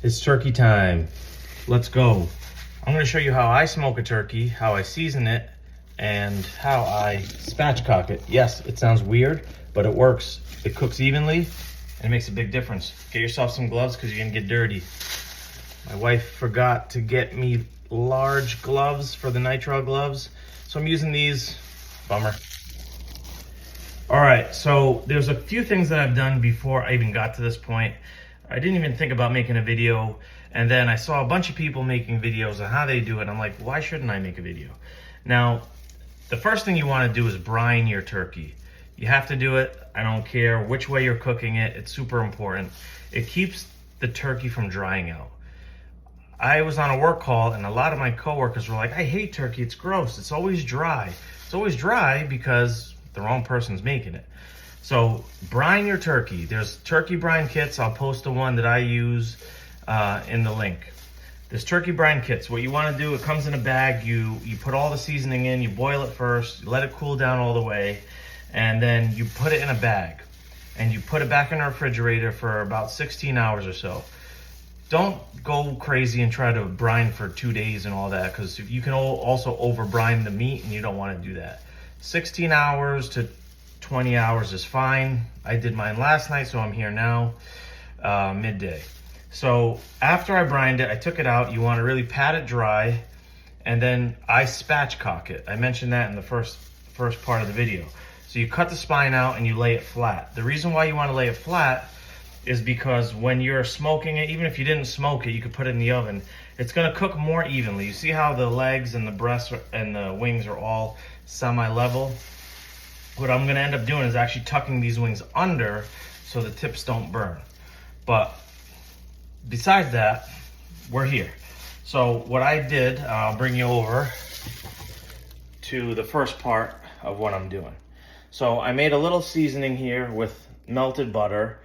It's turkey time. Let's go. I'm gonna show you how I smoke a turkey, how I season it, and how I spatchcock it. Yes, it sounds weird, but it works. It cooks evenly and it makes a big difference. Get yourself some gloves because you're gonna get dirty. My wife forgot to get me large gloves for the nitrile gloves, so I'm using these. Bummer. All right, so there's a few things that I've done before I even got to this point. I didn't even think about making a video, and then I saw a bunch of people making videos on how they do it. I'm like, why shouldn't I make a video? Now, the first thing you want to do is brine your turkey. You have to do it. I don't care which way you're cooking it. It's super important. It keeps the turkey from drying out. I was on a work call and a lot of my coworkers were like, I hate turkey. It's gross. It's always dry. It's always dry because the wrong person's making it. So brine your turkey. There's turkey brine kits. I'll post the one that I use in the link. There's turkey brine kits. What you want to do, it comes in a bag. You put all the seasoning in, you boil it first, you let it cool down all the way, and then you put it in a bag. And you put it back in the refrigerator for about 16 hours or so. Don't go crazy and try to brine for 2 days and all that, because you can also over brine the meat and you don't want to do that. 16 hours to 20 hours is fine. I did mine last night, so I'm here now, midday. So after I brined it, I took it out. You want to really pat it dry, and then I spatchcock it. I mentioned that in the first part of the video. So you cut the spine out and you lay it flat. The reason why you want to lay it flat is because when you're smoking it, even if you didn't smoke it, you could put it in the oven. It's going to cook more evenly. You see how the legs and the breasts and the wings are all semi-level? What I'm going to end up doing is actually tucking these wings under so the tips don't burn. But besides that, we're here. So what I did, I'll bring you over to the first part of what I'm doing. So I made a little seasoning here with melted butter.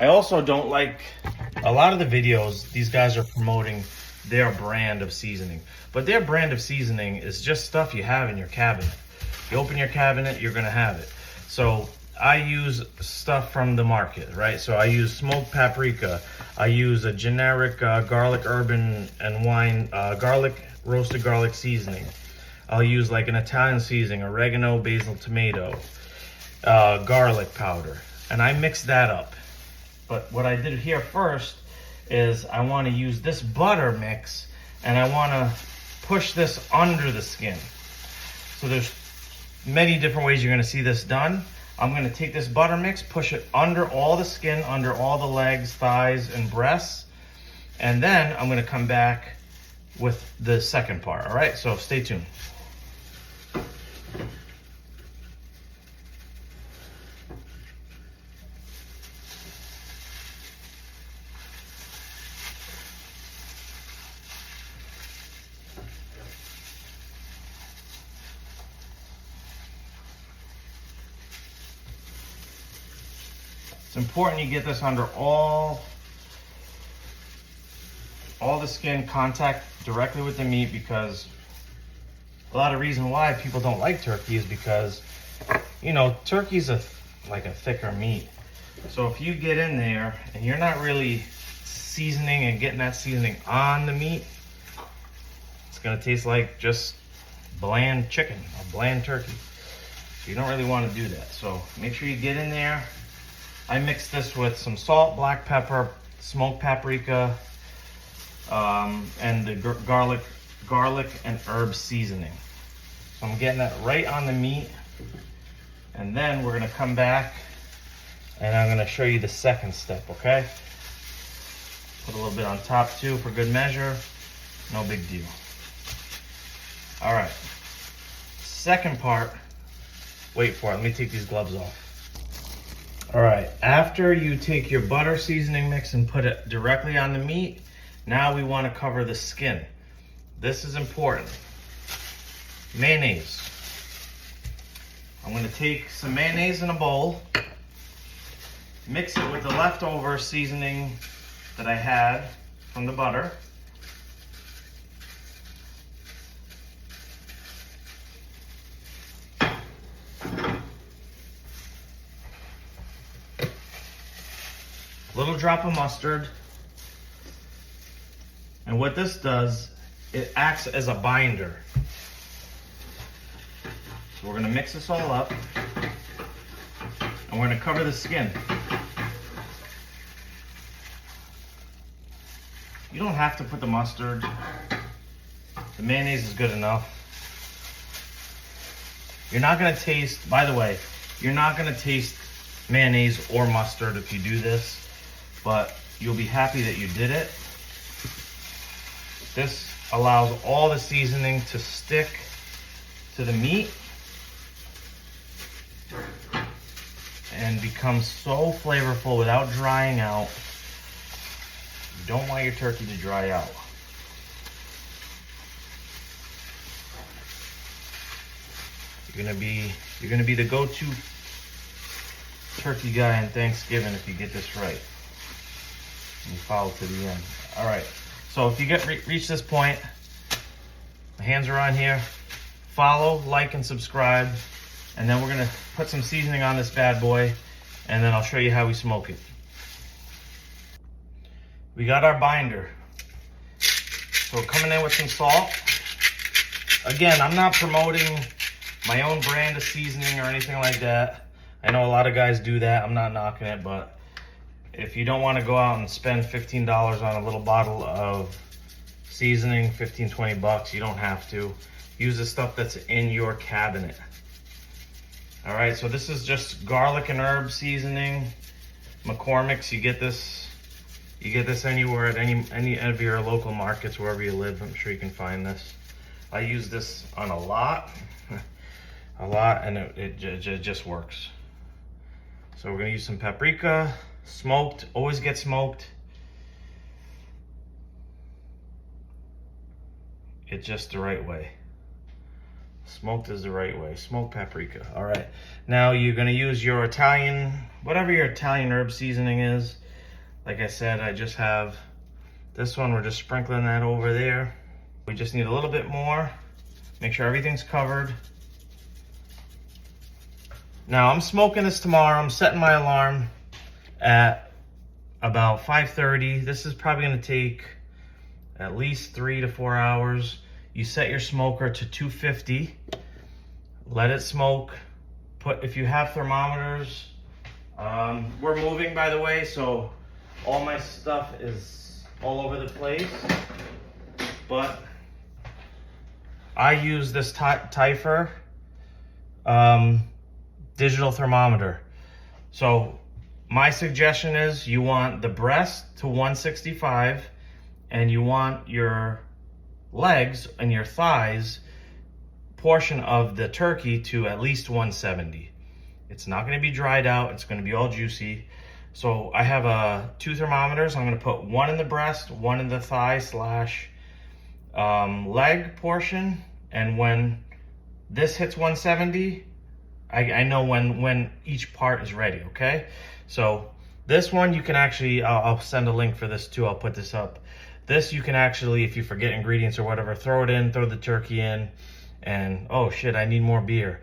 I also don't like, a lot of the videos, these guys are promoting their brand of seasoning. But their brand of seasoning is just stuff you have in your cabinet. You open your cabinet, you're gonna have it. So I use stuff from the market, right? So I use smoked paprika. I use a generic garlic, herb, and wine, roasted garlic seasoning. I'll use like an Italian seasoning, oregano, basil, tomato, garlic powder. And I mix that up. But what I did here first is I want to use this butter mix and I want to push this under the skin. So there's many different ways you're going to see this done. I'm going to take this butter mix, push it under all the skin, under all the legs, thighs, and breasts. And then I'm going to come back with the second part. All right, so stay tuned. It's important you get this under all the skin, contact directly with the meat, because a lot of reason why people don't like turkey is because, you know, turkey's like a thicker meat. So if you get in there and you're not really seasoning and getting that seasoning on the meat, it's gonna taste like just bland chicken or bland turkey. So you don't really want to do that. So make sure you get in there. I mixed this with some salt, black pepper, smoked paprika, and the garlic and herb seasoning. So I'm getting that right on the meat. And then we're gonna come back and I'm gonna show you the second step, okay? Put a little bit on top too for good measure. No big deal. All right, second part, wait for it, let me take these gloves off. All right, after you take your butter seasoning mix and put it directly on the meat, now we want to cover the skin. This is important. Mayonnaise. I'm going to take some mayonnaise in a bowl, mix it with the leftover seasoning that I had from the butter. Little drop of mustard, And what this does, it acts as a binder. So we're gonna mix this all up, and we're gonna cover the skin. You don't have to put the mustard. The mayonnaise is good enough. You're not gonna taste, by the way, you're not gonna taste mayonnaise or mustard if you do this, but you'll be happy that you did it. This allows all the seasoning to stick to the meat and becomes so flavorful without drying out. You don't want your turkey to dry out. You're gonna be the go-to turkey guy on Thanksgiving if you get this right. And you follow to the end. All right. So if you reach this point, my hands are on here. Follow, like, and subscribe, and then we're gonna put some seasoning on this bad boy, and then I'll show you how we smoke it. We got our binder. So we're coming in with some salt. Again, I'm not promoting my own brand of seasoning or anything like that. I know a lot of guys do that. I'm not knocking it, but if you don't want to go out and spend $15 on a little bottle of seasoning, 15, 20 bucks, you don't have to. Use the stuff that's in your cabinet. All right, so this is just garlic and herb seasoning. McCormick's, you get this anywhere at any of your local markets, wherever you live. I'm sure you can find this. I use this on a lot, and it just works. So we're gonna use some paprika, smoked, always get smoked. It's just the right way. Smoked is the right way. Smoked paprika. All right. Now you're gonna use your Italian, whatever your Italian herb seasoning is. Like I said, I just have this one. We're just sprinkling that over there. We just need a little bit more. Make sure everything's covered. Now I'm smoking this tomorrow. I'm setting my alarm at about 5:30. This is probably gonna take at least 3 to 4 hours. You set your smoker to 250. Let it smoke. If you have thermometers, we're moving, by the way, so all my stuff is all over the place. But I use this Tyfer digital thermometer. So my suggestion is you want the breast to 165, and you want your legs and your thighs portion of the turkey to at least 170. It's not going to be dried out. It's going to be all juicy. So I have 2 thermometers. I'm going to put one in the breast, one in the thigh / leg portion. And when this hits 170, I know when each part is ready, okay? So this one you can actually, I'll send a link for this too. I'll put this up. This you can actually, if you forget ingredients or whatever, throw it in, throw the turkey in, and oh shit, I need more beer.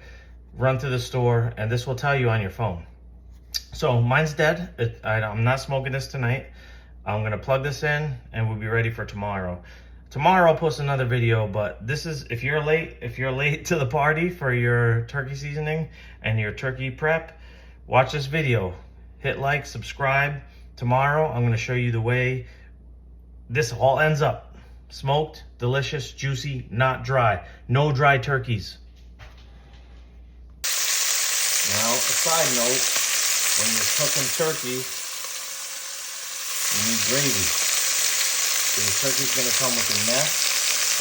Run to the store, and this will tell you on your phone. So mine's dead. I'm not smoking this tonight. I'm gonna plug this in, and we'll be ready for tomorrow. Tomorrow I'll post another video, but this is, if you're late to the party for your turkey seasoning and your turkey prep, watch this video. Hit like, subscribe. Tomorrow I'm gonna show you the way this all ends up. Smoked, delicious, juicy, not dry. No dry turkeys. Now, a side note, when you're cooking turkey, you need gravy. So your turkey's gonna come with a neck,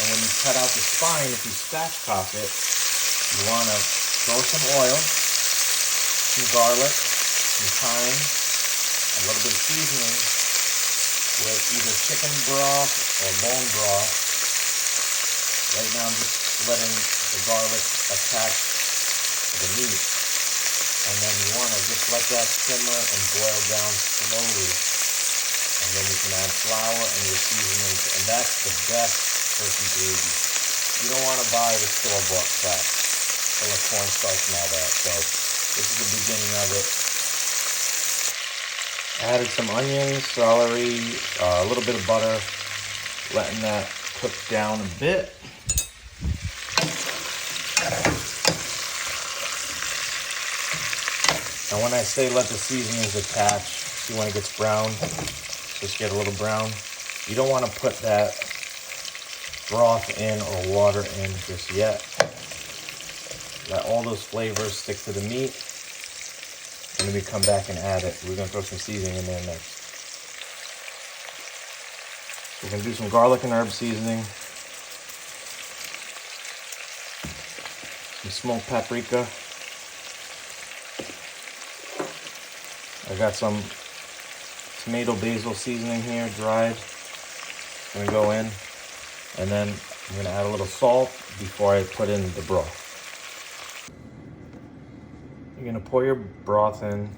and when you cut out the spine, if you spatchcock it, you wanna throw some oil, some garlic, some thyme, a little bit of seasoning with either chicken broth or bone broth. Right now I'm just letting the garlic attach to the meat. And then you want to just let that simmer and boil down slowly. And then you can add flour and your seasonings, and that's the best turkey gravy. You don't want to buy the store-bought crap full of cornstarch and all that. So this is the beginning of it. Added some onions, celery, a little bit of butter. letting that cook down a bit. And when I say let the seasonings attach, see when it gets brown, just get a little brown. You don't want to put that broth in or water in just yet. Let all those flavors stick to the meat. And then we come back and add it. We're gonna throw some seasoning in there next. We're gonna do some garlic and herb seasoning. Some smoked paprika. I got some tomato basil seasoning here, dried. I'm gonna go in, and then I'm gonna add a little salt before I put in the broth. You're gonna pour your broth in.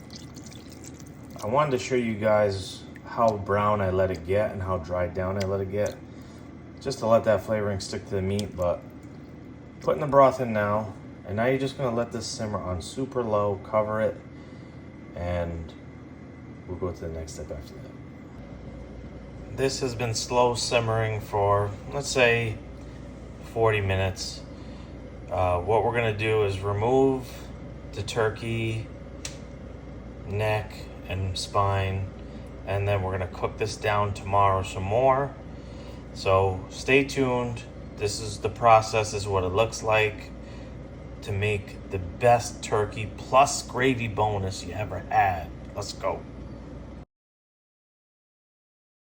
I wanted to show you guys how brown I let it get and how dried down I let it get, just to let that flavoring stick to the meat. But putting the broth in now, and now you're just gonna let this simmer on super low, cover it, and we'll go to the next step after that. This has been slow simmering for, let's say, 40 minutes. What we're gonna do is remove the turkey neck and spine, and then we're gonna cook this down tomorrow some more. So stay tuned. This is the process, this is what it looks like to make the best turkey plus gravy bonus you ever had. Let's go.